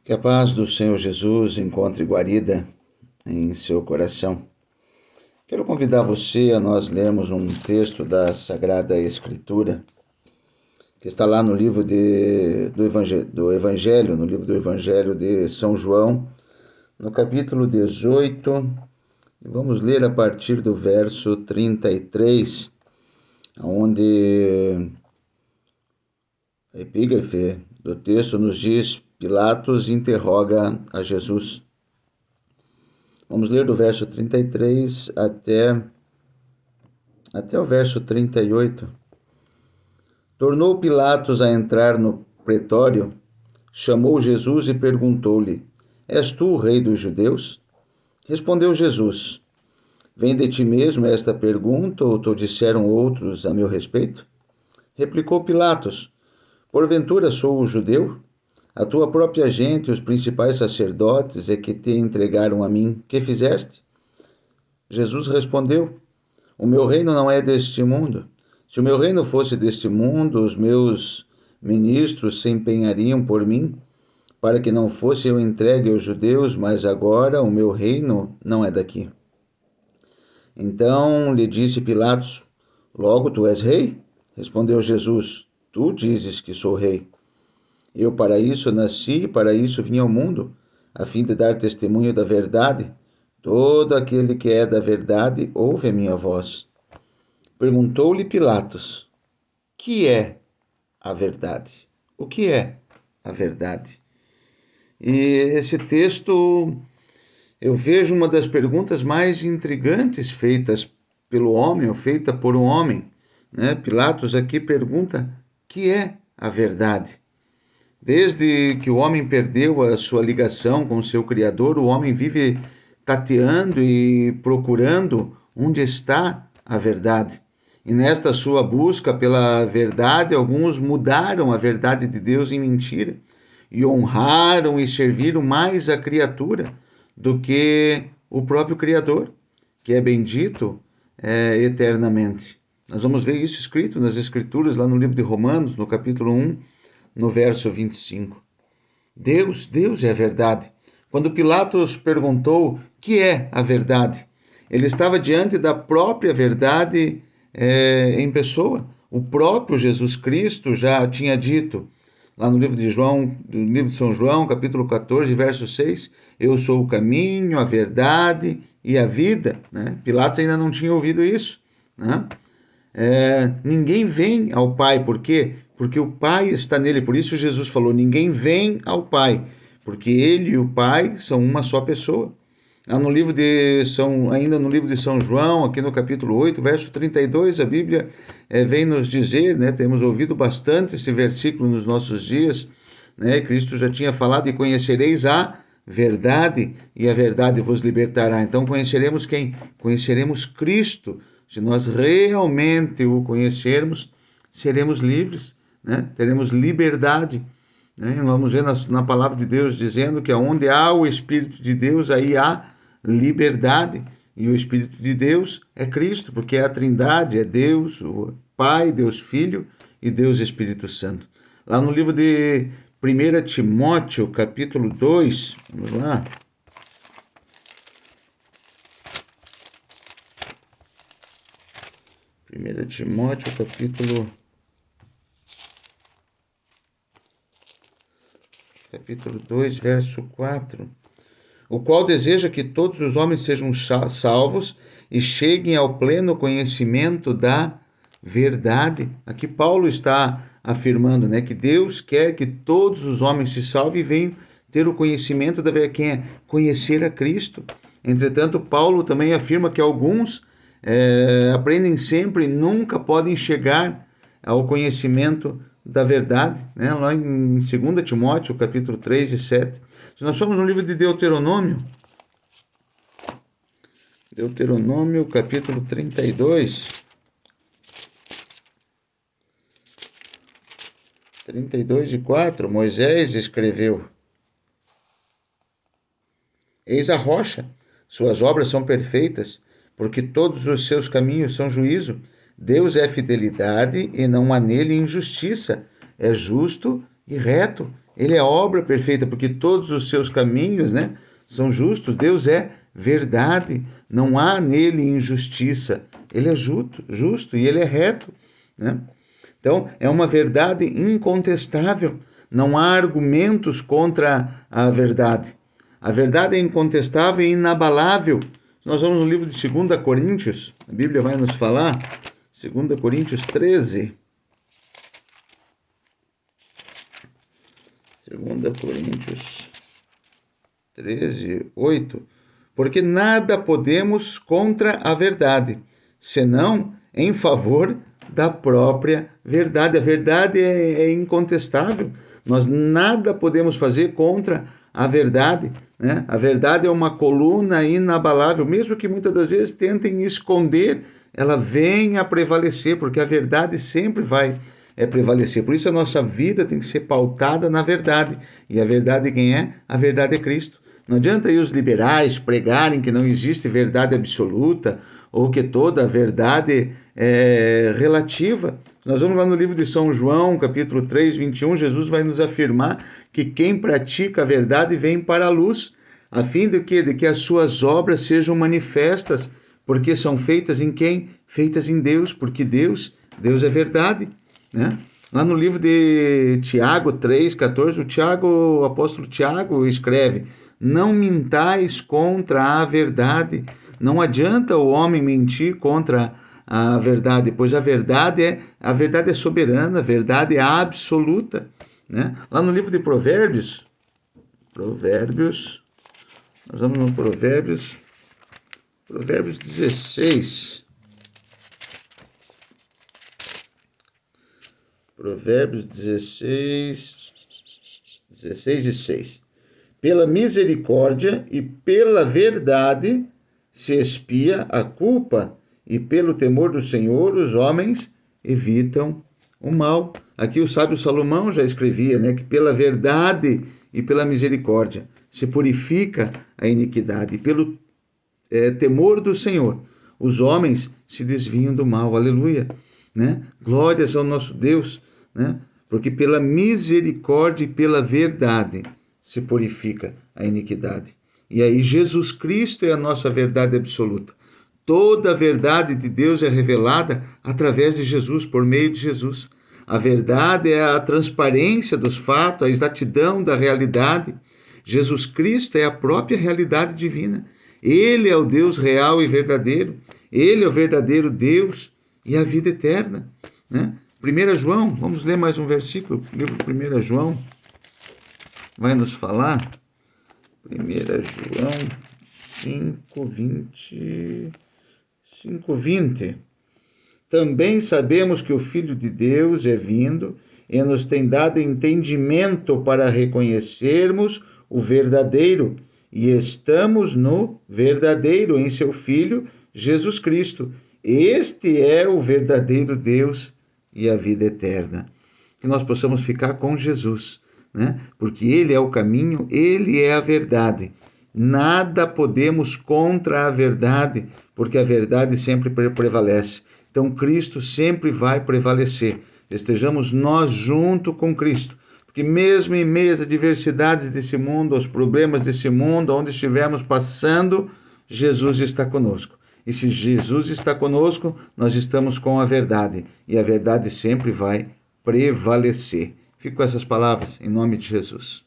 Que a paz do Senhor Jesus encontre guarida em seu coração. Quero convidar você a nós lermos um texto da Sagrada Escritura, que está lá no livro do Evangelho, no livro do Evangelho de São João, no capítulo 18, e vamos ler a partir do verso 33, onde a epígrafe do texto nos diz: Pilatos interroga a Jesus. Vamos ler do verso 33 até o verso 38. Tornou Pilatos a entrar no pretório, chamou Jesus e perguntou-lhe: És tu o rei dos judeus? Respondeu Jesus: Vem de ti mesmo esta pergunta, ou te disseram outros a meu respeito? Replicou Pilatos: Porventura sou o judeu? A tua própria gente e os principais sacerdotes é que te entregaram a mim. Que fizeste? Jesus respondeu: O meu reino não é deste mundo. Se o meu reino fosse deste mundo, os meus ministros se empenhariam por mim, para que não fosse eu entregue aos judeus, mas agora o meu reino não é daqui. Então lhe disse Pilatos: Logo tu és rei? Respondeu Jesus: Tu dizes que sou rei. Eu para isso nasci e para isso vim ao mundo, a fim de dar testemunho da verdade. Todo aquele que é da verdade ouve a minha voz. Perguntou-lhe Pilatos: Que é a verdade? O que é a verdade? E esse texto, eu vejo uma das perguntas mais intrigantes feitas pelo homem, ou feita por um homem, né? Pilatos aqui pergunta: Que é a verdade? Desde que o homem perdeu a sua ligação com o seu Criador, o homem vive tateando e procurando onde está a verdade. E nesta sua busca pela verdade, alguns mudaram a verdade de Deus em mentira e honraram e serviram mais a criatura do que o próprio Criador, que é bendito eternamente. Nós vamos ver isso escrito nas Escrituras, lá no livro de Romanos, no capítulo 1, no verso 25. Deus é a verdade. Quando Pilatos perguntou: que é a verdade? Ele estava diante da própria verdade em pessoa. O próprio Jesus Cristo já tinha dito, lá no livro de São João, capítulo 14, verso 6, eu sou o caminho, a verdade e a vida. Né? Pilatos ainda não tinha ouvido isso. Né? Ninguém vem ao Pai, por quê? Porque o Pai está nele. Por isso Jesus falou: ninguém vem ao Pai, porque ele e o Pai são uma só pessoa. Ainda no livro de São João, aqui no capítulo 8, verso 32, a Bíblia vem nos dizer, né, temos ouvido bastante esse versículo nos nossos dias, né, Cristo já tinha falado: e conhecereis a verdade, e a verdade vos libertará. Então conheceremos quem? Conheceremos Cristo. Se nós realmente o conhecermos, seremos livres, né? Teremos liberdade. Né? Vamos ver na palavra de Deus dizendo que onde há o Espírito de Deus, aí há liberdade. E o Espírito de Deus é Cristo, porque é a Trindade, é Deus, o Pai, Deus Filho e Deus Espírito Santo. Lá no livro de 1 Timóteo, capítulo 2, vamos lá. 1 Timóteo, capítulo 2, verso 4. O qual deseja que todos os homens sejam salvos e cheguem ao pleno conhecimento da verdade. Aqui Paulo está afirmando, né, que Deus quer que todos os homens se salvem e venham ter o conhecimento da verdade. Quem é? Conhecer a Cristo. Entretanto, Paulo também afirma que alguns aprendem sempre e nunca podem chegar ao conhecimento da verdade, né? Lá em 2 Timóteo, capítulo 3 e 7. Se nós somos no livro de Deuteronômio, capítulo 32, 32 e 4, Moisés escreveu: Eis a rocha, suas obras são perfeitas, porque todos os seus caminhos são juízo. Deus é fidelidade e não há nele injustiça. É justo e reto. Ele é obra perfeita, porque todos os seus caminhos, né, são justos. Deus é verdade, não há nele injustiça. Ele é justo e ele é reto, né? Então, é uma verdade incontestável. Não há argumentos contra a verdade. A verdade é incontestável e inabalável. Nós vamos no livro de 2 Coríntios, a Bíblia vai nos falar, 2 Coríntios 13. 2 Coríntios 13, 8. Porque nada podemos contra a verdade, senão em favor da própria verdade. A verdade é incontestável. Nós nada podemos fazer contra a verdade, né? A verdade é uma coluna inabalável, mesmo que muitas das vezes tentem esconder, ela vem a prevalecer, porque a verdade sempre vai prevalecer. Por isso a nossa vida tem que ser pautada na verdade. E a verdade quem é? A verdade é Cristo. Não adianta aí os liberais pregarem que não existe verdade absoluta ou que toda a verdade é relativa. Nós vamos lá no livro de São João, capítulo 3, 21, Jesus vai nos afirmar que quem pratica a verdade vem para a luz, a fim de que as suas obras sejam manifestas, porque são feitas em quem? Feitas em Deus, porque Deus é verdade, né? Lá no livro de Tiago 3, 14, o apóstolo Tiago escreve: não mintais contra a verdade. Não adianta o homem mentir contra a verdade, pois a verdade é soberana, a verdade é absoluta, né? Lá no livro de Provérbios, nós vamos no Provérbios 16. Provérbios 16 e 6. Pela misericórdia e pela verdade se expia a culpa, e pelo temor do Senhor os homens evitam o mal. Aqui o sábio Salomão já escrevia, né, que pela verdade e pela misericórdia se purifica a iniquidade, e pelo temor do Senhor os homens se desviam do mal. Aleluia, né? Glórias ao nosso Deus, né? Porque pela misericórdia e pela verdade se purifica a iniquidade. E aí Jesus Cristo é a nossa verdade absoluta. Toda a verdade de Deus é revelada através de Jesus, por meio de Jesus. A verdade é a transparência dos fatos, a exatidão da realidade. Jesus Cristo é a própria realidade divina. Ele é o Deus real e verdadeiro. Ele é o verdadeiro Deus e a vida eterna, né? 1 João, vamos ler mais um versículo. O livro 1 João vai nos falar. 1 João 5:20. Também sabemos que o Filho de Deus é vindo e nos tem dado entendimento para reconhecermos o verdadeiro, e estamos no verdadeiro, em seu Filho, Jesus Cristo. Este é o verdadeiro Deus e a vida eterna. Que nós possamos ficar com Jesus, né? Porque Ele é o caminho, Ele é a verdade. Nada podemos contra a verdade, porque a verdade sempre prevalece. Então Cristo sempre vai prevalecer. Estejamos nós junto com Cristo, porque mesmo em meio às adversidades desse mundo, aos problemas desse mundo, onde estivermos passando, Jesus está conosco. E se Jesus está conosco, nós estamos com a verdade, e a verdade sempre vai prevalecer. Fico com essas palavras, em nome de Jesus.